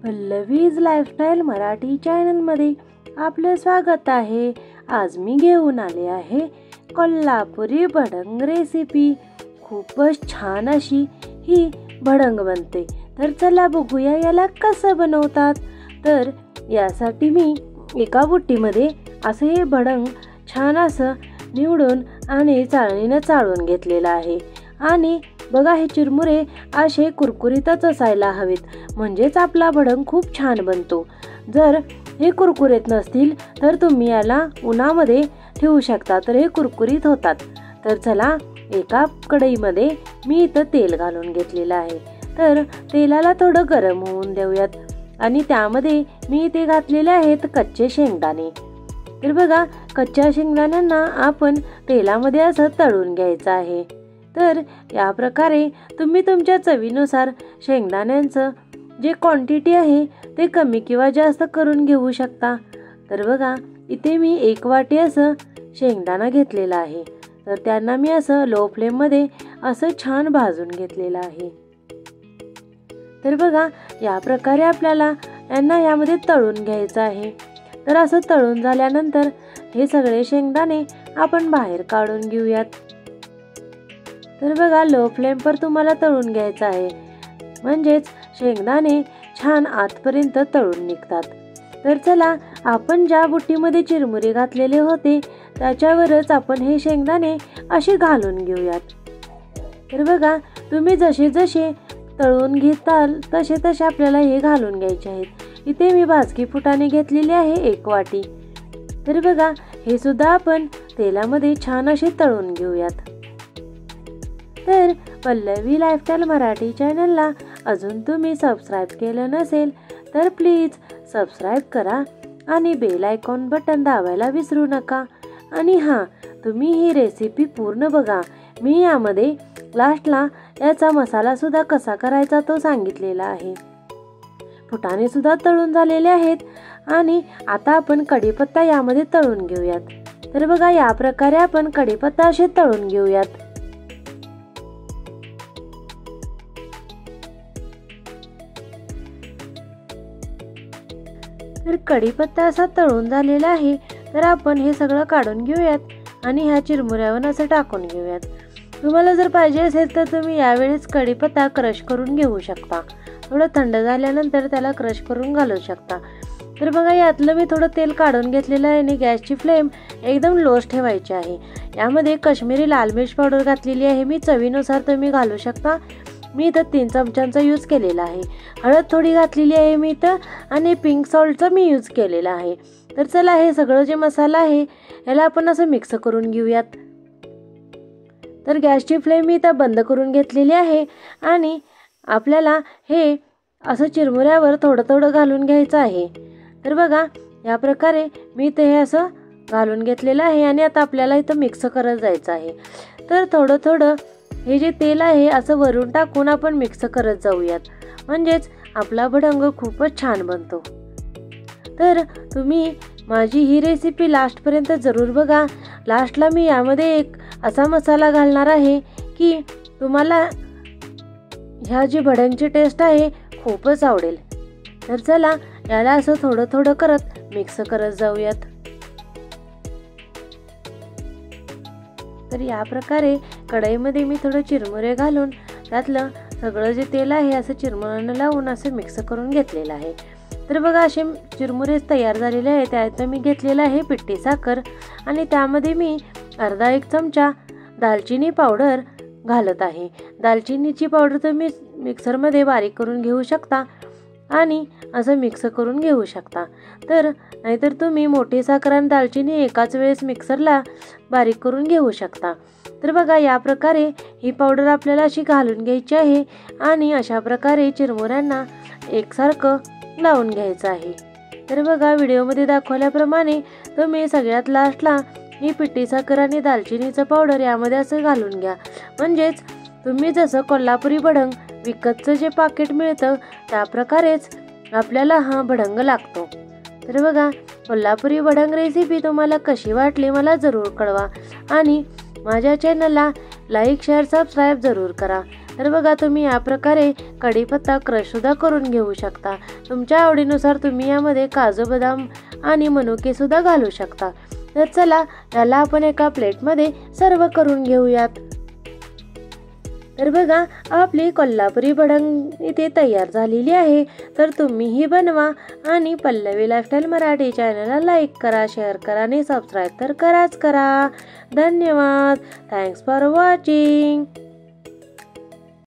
Pallavi's lifestyle Marathi चॅनलमध्ये आपलं स्वागत आहे। आज मी घेऊन आले आहे कोल्हापुरी भडंग रेसिपी। खूपच छान अशी ही भडंग बनते। तर चला बघूया याला कसं बनवतात। तर यासाठी मी एका बुट्टीमध्ये असं हे भडंग छान असं निवडून आणि चाळणीने चाळून घेतलेलं आहे। आणि बघा हे चिरमुरे असे कुरकुरीतच असायला हवेत, म्हणजेच आपला भडंग खूप छान बनतो। जर हे कुरकुरीत नसतील तर तुम्ही याला उन्हामध्ये ठेवू शकता, तर हे कुरकुरीत होतात। तर चला एका कढईमध्ये मी इथं तेल घालून घेतलेलं आहे। तर तेलाला थोडं गरम होऊन देऊयात आणि त्यामध्ये मी इथे घातलेले आहेत कच्चे शेंगदाणे। तर बघा कच्च्या शेंगदाण्यांना आपण तेलामध्ये असं तळून घ्यायचं आहे। तर या प्रकारे तुम्ही तुमच्या चवीनुसार शेंगदाण्यांचं जे क्वांटिटी आहे ते कमी किंवा जास्त करून घेऊ शकता। तर बघा इथे मी 1 वाटी असं शेंगदाणा घेतलेला आहे। तर त्यांना मी असं लो फ्लेममध्ये असं छान भाजून घेतलेलं आहे। तर बघा या प्रकारे आपल्याला यांना यामध्ये तळून घ्यायचं आहे। तर असं तळून झाल्यानंतर हे सगळे शेंगदाणे आपण बाहेर काढून घेऊयात। तर बघा लो फ्लेमवर तुम्हाला तळून घ्यायचं आहे, म्हणजेच शेंगदाणे छान आतपर्यंत तळून निघतात। तर चला आपण ज्या बुट्टीमध्ये चिरमुरे घातलेले होते त्याच्यावरच आपण हे शेंगदाणे असे घालून घेऊयात। तर बघा तुम्ही जसे जसे तळून घेताल तसे तसे आपल्याला हे घालून घ्यायचे आहेत। इथे मी भाजकी फुटाणे घेतलेली आहे 1 वाटी। तर बघा हे सुद्धा आपण तेलामध्ये छान असे तळून घेऊयात। तर पल्लवी लाईफस्टाईल मराठी चॅनलला अजून तुम्ही सबस्क्राईब केलं नसेल तर प्लीज सबस्क्राईब करा आणि बेल आयकॉन बटन दाबायला विसरू नका। आणि हां, तुम्ही ही रेसिपी पूर्ण बघा। मी यामध्ये लास्टला याचा मसाला सुद्धा कसा करायचा तो सांगितलेला आहे। फुटाणे सुद्धा तळून झालेले आहेत आणि आता आपण कढीपत्ता यामध्ये तळून घेऊयात। तर बघा या प्रकारे आपण कढीपत्ता असे तळून घेऊयात। तर कढीपत्ता असा तळून झालेला आहे। तर आपण हे सगळं काढून घेऊयात आणि ह्या चिरमुऱ्यावर असं टाकून घेऊयात। तुम्हाला जर पाहिजे असेल तर तुम्ही यावेळेस कढीपत्ता क्रश करून घेऊ शकता। थोडं थंड झाल्यानंतर त्याला क्रश करून घालू शकता। तर बघा यातलं मी थोडं तेल काढून घेतलेलं आहे आणि गॅसची फ्लेम एकदम लोच ठेवायची आहे। यामध्ये काश्मीरी लाल मिर्च पावडर घातलेली आहे, मी चवीनुसार तुम्ही घालू शकता। मी इथं 3 चमच्यांचा यूज केलेला आहे। हळद थोडी घातलेली आहे मी इथं आणि पिंक सॉल्टचा मी यूज केलेला आहे। तर चला हे सगळं जे मसाला आहे याला आपण असं मिक्स करून घेऊयात। तर गॅसची फ्लेम मी इथं बंद करून घेतलेली आहे आणि आपल्याला हे असं चिरमुऱ्यावर थोडं थोडं घालून घ्यायचं आहे। तर बघा या प्रकारे मी इथं हे असं घालून घेतलेलं आहे आणि आता आपल्याला इथं मिक्स करत जायचं आहे। तर थोडं थोडं हे जे तेल आहे असं वरून टाकून आपण मिक्स करत जाऊयात, म्हणजेच आपला भडंग खूपच छान बनतो। तर तुम्ही माझी ही रेसिपी लास्टपर्यंत जरूर बघा। लास्टला मी यामध्ये एक असा मसाला घालणार आहे की तुम्हाला ह्या जी भडंगची टेस्ट आहे खूपच आवडेल। तर चला याला असं थोडं थोडं करत मिक्स करत जाऊयात। तर या प्रकारे कढईमध्ये मी थोडं चिरमुरे घालून त्यातलं सगळं जे तेल आहे असं चिरमुऱ्यांना लावून असं मिक्स करून घेतलेलं आहे। तर बघा असे चिरमुरे तयार झालेले आहे। त्यात मी घेतलेलं आहे पिठी साखर आणि त्यामध्ये मी अर्धा 1 चमचा दालचिनी पावडर घालत आहे। दालचिनीची पावडर तुम्ही मिक्सरमध्ये बारीक करून घेऊ शकता आणि असं मिक्स करून घेऊ शकता। तर नाहीतर तुम्ही मोठी साखर आणि दालचिनी एकाच वेळेस मिक्सरला बारीक करून घेऊ शकता। तर बघा या प्रकारे ही पावडर आपल्याला अशी घालून घ्यायची आहे आणि अशा प्रकारे चिरमुऱ्यांना एकसारखं लावून घ्यायचं आहे। तर बघा व्हिडिओमध्ये दाखवल्याप्रमाणे तुम्ही सगळ्यात लास्टला ही पिठी साखर आणि दालचिनीचं पावडर यामध्ये असं घालून घ्या, म्हणजेच तुम्ही जसं कोल्हापुरी भडंग विकतचं जे पाकिट मिळतं त्या प्रकारेच आपल्याला हा भडंग लागतो। तर बघा कोल्हापुरी भडंग रेसिपी तुम्हाला कशी वाटली मला जरूर कळवा आणि माझ्या चॅनलला लाईक शेअर सबस्क्राईब जरूर करा। तर बघा तुम्ही या प्रकारे कढीपत्ता क्रश सुद्धा करून घेऊ शकता। तुमच्या आवडीनुसार तुम्ही यामध्ये काजू बदाम आणि मनुके सुद्धा घालू शकता। तर चला याला आपण एका प्लेटमध्ये सर्व करून घेऊयात। तर बघा आपली कोल्हापुरी भडंग इथे तयार झालेली आहे। तर तुम्हीही बनवा आणि पल्लवी लाईफस्टाईल मराठी चॅनलला लाईक करा, शेअर करा आणि सबस्क्राईब तर करा। धन्यवाद। Thanks for watching.